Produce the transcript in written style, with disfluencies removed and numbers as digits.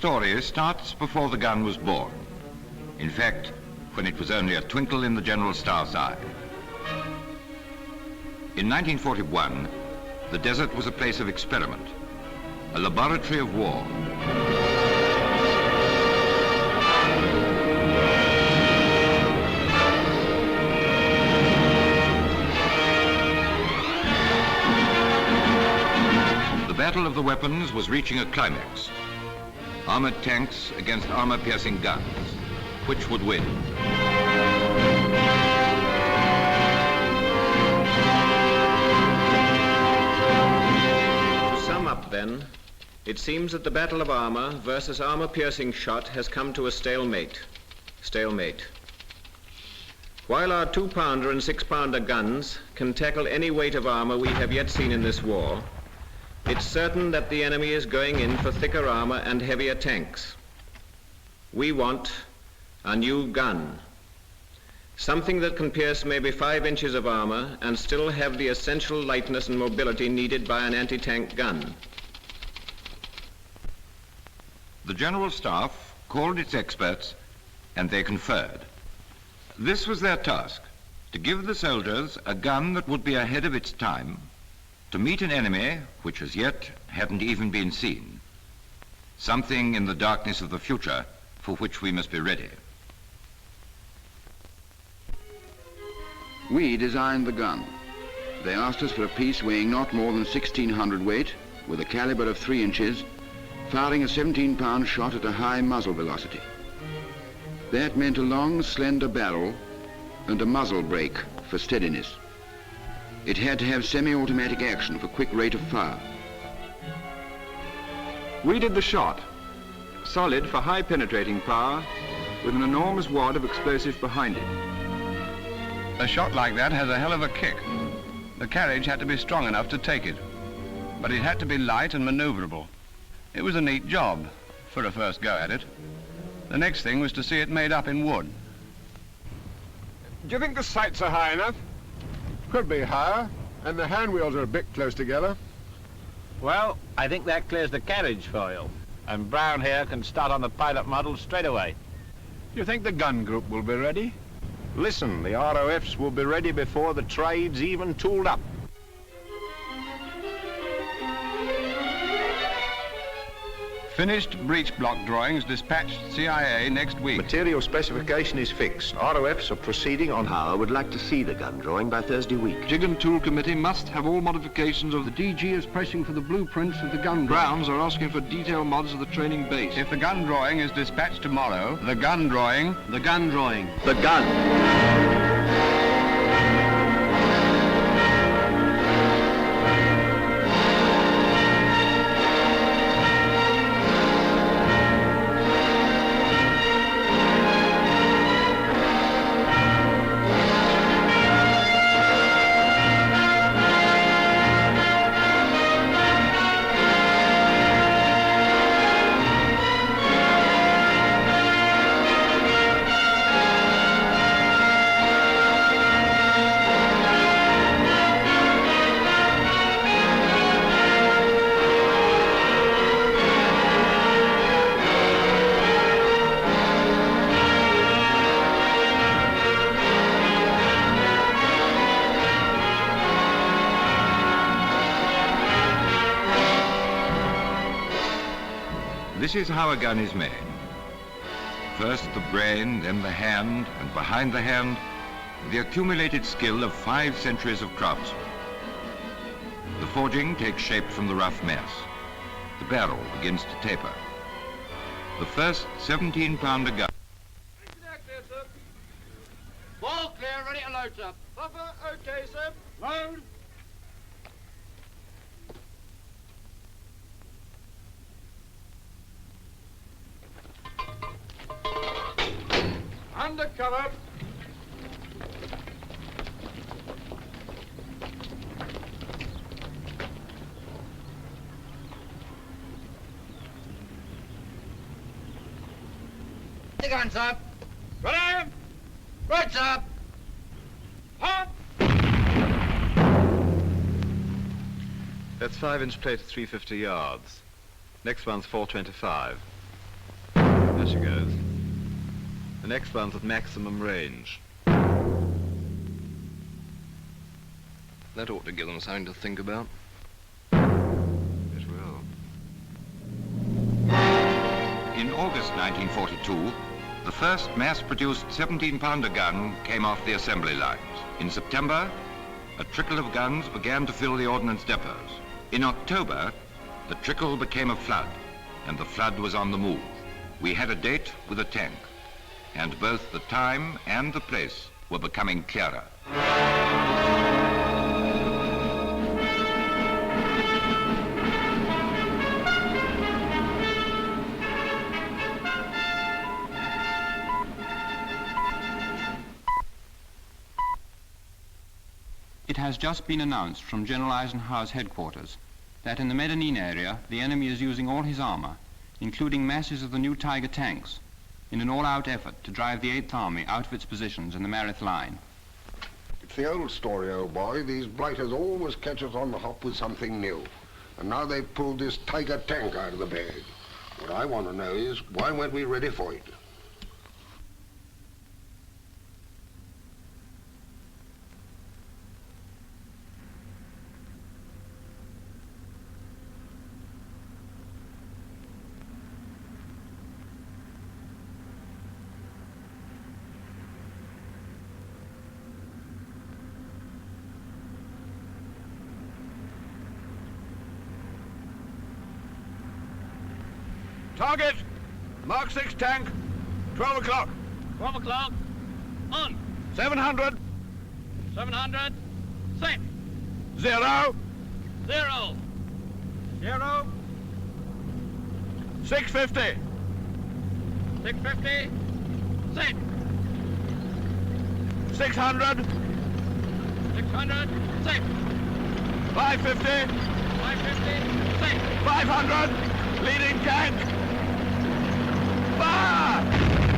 story starts before the gun was born. In fact, when it was only a twinkle in the General Staff's eye. In 1941, the desert was a place of experiment, a laboratory of war. The battle of the weapons was reaching a climax. Armored tanks against armor-piercing guns. Which would win? To sum up then, it seems that the battle of armor versus armor-piercing shot has come to a stalemate. Stalemate. While our 2-pounder and 6-pounder guns can tackle any weight of armor we have yet seen in this war, it's certain that the enemy is going in for thicker armor and heavier tanks. We want a new gun, something that can pierce maybe 5 inches of armor and still have the essential lightness and mobility needed by an anti-tank gun. The General Staff called its experts and they conferred. This was their task, to give the soldiers a gun that would be ahead of its time, to meet an enemy which as yet hadn't even been seen. Something in the darkness of the future for which we must be ready. We designed the gun. They asked us for a piece weighing not more than 1,600 weight, with a caliber of 3 inches, firing a 17-pound shot at a high muzzle velocity. That meant a long, slender barrel and a muzzle brake for steadiness. It had to have semi-automatic action for quick rate of fire. We did the shot, solid for high penetrating power, with an enormous wad of explosive behind it. A shot like that has a hell of a kick. The carriage had to be strong enough to take it, but it had to be light and maneuverable. It was a neat job for a first go at it. The next thing was to see it made up in wood. Do you think the sights are high enough? Could be higher, and the hand wheels are a bit close together. Well, I think that clears the carriage for you, and Brown here can start on the pilot model straight away. Do you think the gun group will be ready? Listen, the ROFs will be ready before the trade's even tooled up. Finished breech block drawings dispatched CIA next week. Material specification is fixed. ROFs are proceeding on... I would like to see the gun drawing by Thursday week. Jig and Tool Committee must have all modifications of the... DG is pressing for the blueprints of the gun. Browns are asking for detailed models of the training base. If the gun drawing is dispatched tomorrow, the gun drawing... The gun drawing. The gun. This is how a gun is made. First the brain, then the hand, and behind the hand, the accumulated skill of 5 centuries of craftsmen. The forging takes shape from the rough mass. The barrel begins to taper. The first 17-pounder gun. Ball clear, ready to load, sir. Buffer, okay, sir. Load. Undercover. The guns up. Ready? Right up. Hot. That's 5-inch plate at 350 yards. Next one's 425. There she goes. The next one's at maximum range. That ought to give them something to think about. It will. In August 1942, the first mass-produced 17-pounder gun came off the assembly lines. In September, a trickle of guns began to fill the ordnance depots. In October, the trickle became a flood, and the flood was on the move. We had a date with a tank, and both the time and the place were becoming clearer. It has just been announced from General Eisenhower's headquarters that in the Medellin area, the enemy is using all his armor, including masses of the new Tiger tanks, in an all-out effort to drive the 8th Army out of its positions in the Mareth line. It's the old story, old boy. These blighters always catch us on the hop with something new. And now they've pulled this Tiger tank out of the bag. What I want to know is, why weren't we ready for it? Target! Mark 6 tank. 12 o'clock. 12 o'clock. On. 700. 700. Set. 0. 0. 0. 650. 650. Set. 600. 600. Set. 550. 550. Set. 500. Leading tank. Fire!